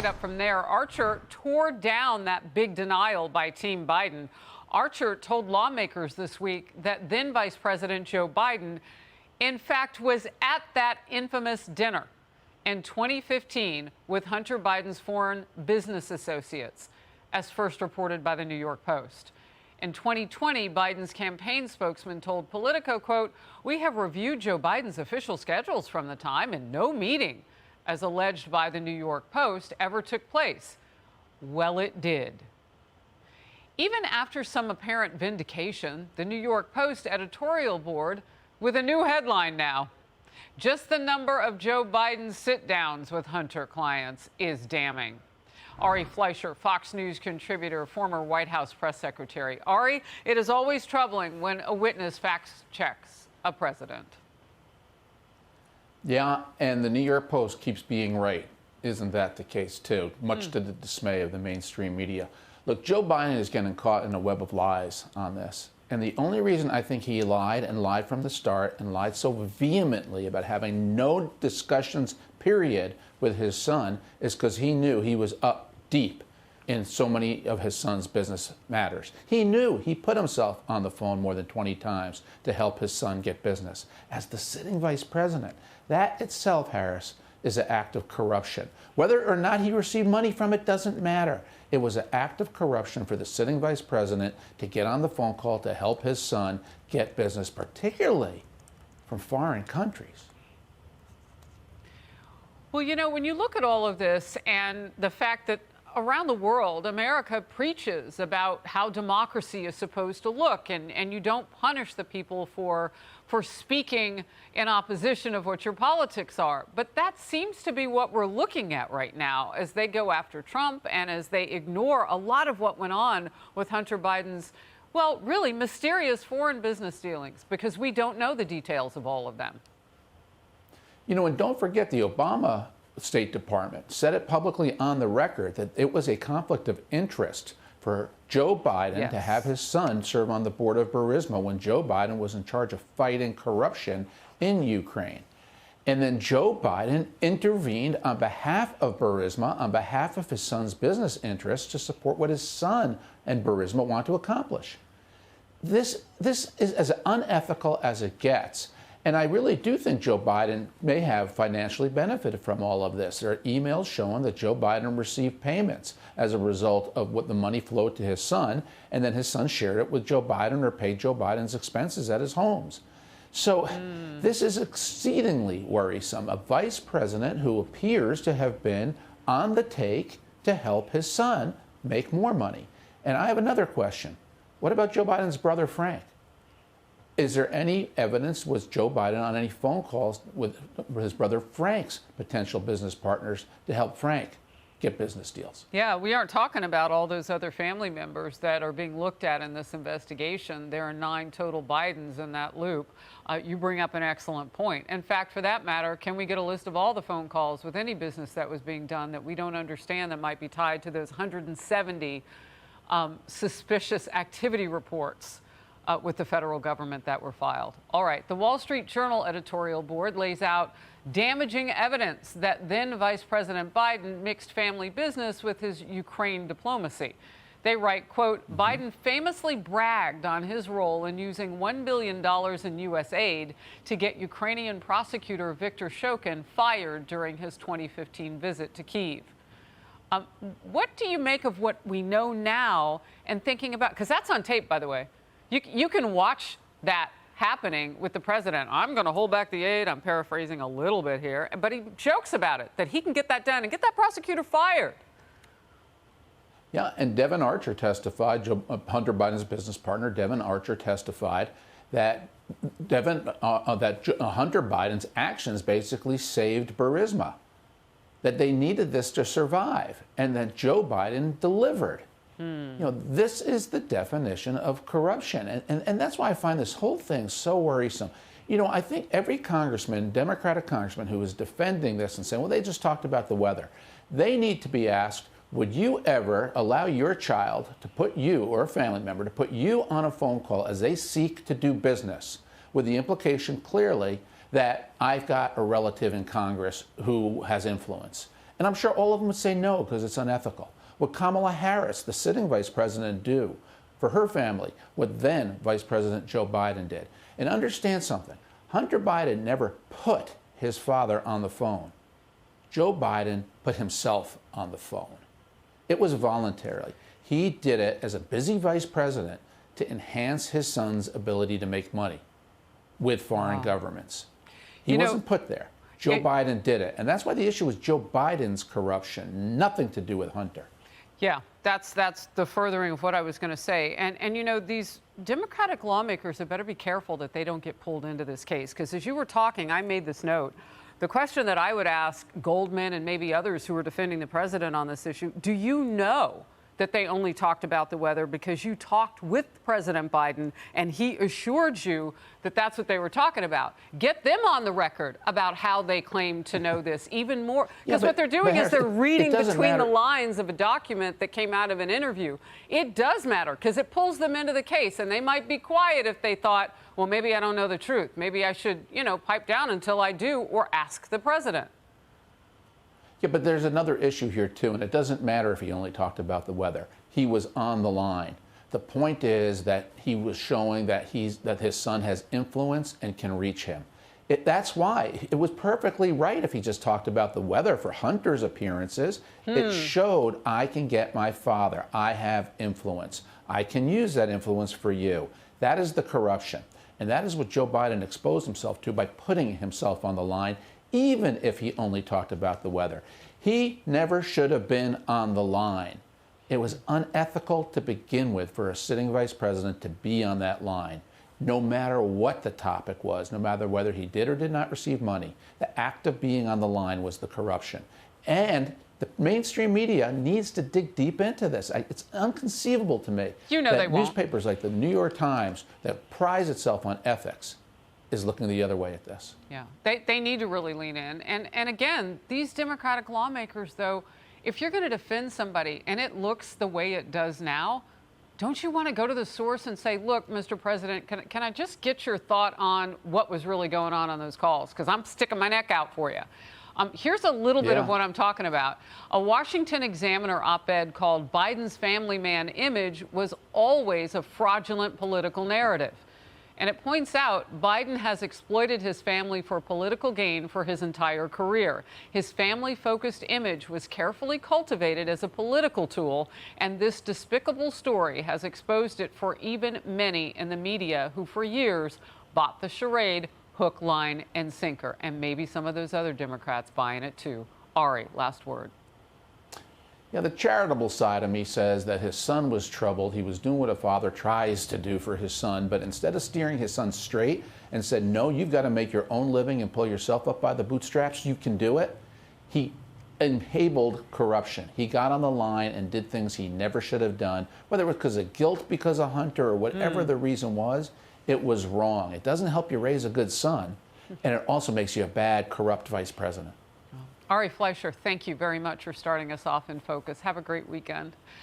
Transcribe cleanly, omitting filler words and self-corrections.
it up from there. Archer tore down that big denial by Team Biden. Archer told lawmakers this week that then Vice President Joe Biden, in fact, was at that infamous dinner in 2015 with Hunter Biden's foreign business associates, as first reported by the New York Post. In 2020, Biden's campaign spokesman told Politico, quote, "We have reviewed Joe Biden's official schedules from the time, and no meeting, as alleged by the New York Post, ever took place." Well, it did. Even after some apparent vindication, the New York Post editorial board with a new headline now. Just the number of Joe Biden's sit-downs with Hunter clients is damning. Ari Fleischer, Fox News contributor, former White House press secretary. Ari, it is always troubling when a witness fact-checks a president. Yeah, and the New York Post keeps being right. Isn't that the case, too? Much to the dismay of the mainstream media. Look, Joe Biden is getting caught in a web of lies on this. And the only reason I think he lied and lied from the start and lied so vehemently about having no discussions, period, with his son is because he knew he was up deep in so many of his son's business matters. He knew he put himself on the phone more than 20 times to help his son get business. As the sitting vice president, that itself, Harris, is an act of corruption. Whether or not he received money from it doesn't matter. It was an act of corruption for the sitting vice president to get on the phone call to help his son get business, particularly from foreign countries. Well, you know, when you look at all of this and the fact that around the world, America preaches about how democracy is supposed to look, and you don't punish the people for speaking in opposition of what your politics are. But that seems to be what we're looking at right now as they go after Trump and as they ignore a lot of what went on with Hunter Biden's, well, really mysterious foreign business dealings, because we don't know the details of all of them. You know, and don't forget the Obama State Department said it publicly on the record that it was a conflict of interest for Joe Biden to have his son serve on the board of Burisma when Joe Biden was in charge of fighting corruption in Ukraine. And then Joe Biden intervened on behalf of Burisma, on behalf of his son's business interests, to support what his son and Burisma want to accomplish. This is as unethical as it gets. And I really do think Joe Biden may have financially benefited from all of this. There are emails showing that Joe Biden received payments as a result of what the money flowed to his son, and then his son shared it with Joe Biden or paid Joe Biden's expenses at his homes. So this is exceedingly worrisome. A vice president who appears to have been on the take to help his son make more money. And I have another question. What about Joe Biden's brother, Frank? Is there any evidence with Joe Biden on any phone calls with his brother Frank's potential business partners to help Frank get business deals? Yeah, we aren't talking about all those other family members that are being looked at in this investigation. There are 9 total Bidens in that loop. You bring up an excellent point. In fact, for that matter, can we get a list of all the phone calls with any business that was being done that we don't understand that might be tied to those 170 suspicious activity reports with the federal government that were filed? All right, the Wall Street Journal editorial board lays out damaging evidence that then Vice President Biden mixed family business with his Ukraine diplomacy. They write, quote, Biden famously bragged on his role in using $1 billion in U.S. aid to get Ukrainian prosecutor Viktor Shokin fired during his 2015 visit to Kyiv. What do you make of what we know now and thinking about, because that's on tape, by the way. You can watch that happening with the president. I'm going to hold back the aid. I'm paraphrasing a little bit here, but he jokes about it, that he can get that done and get that prosecutor fired. Yeah, and Devin Archer testified, Hunter Biden's business partner, Devin Archer testified that Hunter Biden's actions basically saved Burisma, that they needed this to survive, and that Joe Biden delivered. You know, this is the definition of corruption. And that's why I find this whole thing so worrisome. You know, I think every congressman, Democratic congressman, who is defending this and saying, well, they just talked about the weather, they need to be asked, would you ever allow your child to put you, or a family member, to put you on a phone call as they seek to do business, with the implication clearly that I've got a relative in Congress who has influence? And I'm sure all of them would say no because it's unethical. What Kamala Harris, the sitting vice president, do for her family, what then Vice President Joe Biden did. And understand something, Hunter Biden never put his father on the phone. Joe Biden put himself on the phone. It was voluntarily. He did it as a busy vice president to enhance his son's ability to make money with foreign governments. He wasn't put there. Joe Biden did it. And that's why the issue was Joe Biden's corruption, nothing to do with Hunter. Yeah, that's the furthering of what I was going to say. And you know, these Democratic lawmakers had better be careful that they don't get pulled into this case. Because as you were talking, I made this note. The question that I would ask Goldman and maybe others who are defending the president on this issue, do you know that they only talked about the weather because you talked with President Biden and he assured you that that's what they were talking about? Get them on the record about how they claim to know this even more. Because what they're doing is they're reading between the lines of a document that came out of an interview. It does matter because it pulls them into the case, and they might be quiet if they thought, well, maybe I don't know the truth. Maybe I should, you know, pipe down until I do, or ask the president. Yeah, but there's another issue here, too, and it doesn't matter if he only talked about the weather. He was on the line. The point is that he was showing that his son has influence and can reach him. That's why it was perfectly right if he just talked about the weather for Hunter's appearances. It showed, I can get my father. I have influence. I can use that influence for you. That is the corruption. And that is what Joe Biden exposed himself to by putting himself on the line, even if he only talked about the weather. He never should have been on the line. It was unethical to begin with for a sitting vice president to be on that line, no matter what the topic was, no matter whether he did or did not receive money. The act of being on the line was the corruption. And the mainstream media needs to dig deep into this. It's inconceivable to me that newspapers like the New York Times, that prides itself on ethics, is looking the other way at this. Yeah, they need to really lean in. And again, these Democratic lawmakers, though, if you're going to defend somebody and it looks the way it does now, don't you want to go to the source and say, look, Mr. President, can I just get your thought on what was really going on those calls? Because I'm sticking my neck out for you. Here's a little bit of what I'm talking about. A Washington Examiner op-ed called Biden's Family Man Image was always a fraudulent political narrative. And it points out Biden has exploited his family for political gain for his entire career. His family-focused image was carefully cultivated as a political tool, and this despicable story has exposed it for even many in the media who for years bought the charade hook, line, and sinker. And maybe some of those other Democrats buying it too. Ari, last word. Yeah, the charitable side of me says that his son was troubled. He was doing what a father tries to do for his son, but instead of steering his son straight and said, no, you've got to make your own living and pull yourself up by the bootstraps, you can do it, he enabled corruption. He got on the line and did things he never should have done, whether it was because of guilt, because of Hunter, or whatever the reason was. It was wrong. It doesn't help you raise a good son, and it also makes you a bad, corrupt vice president. Ari Fleischer, thank you very much for starting us off in focus. Have a great weekend.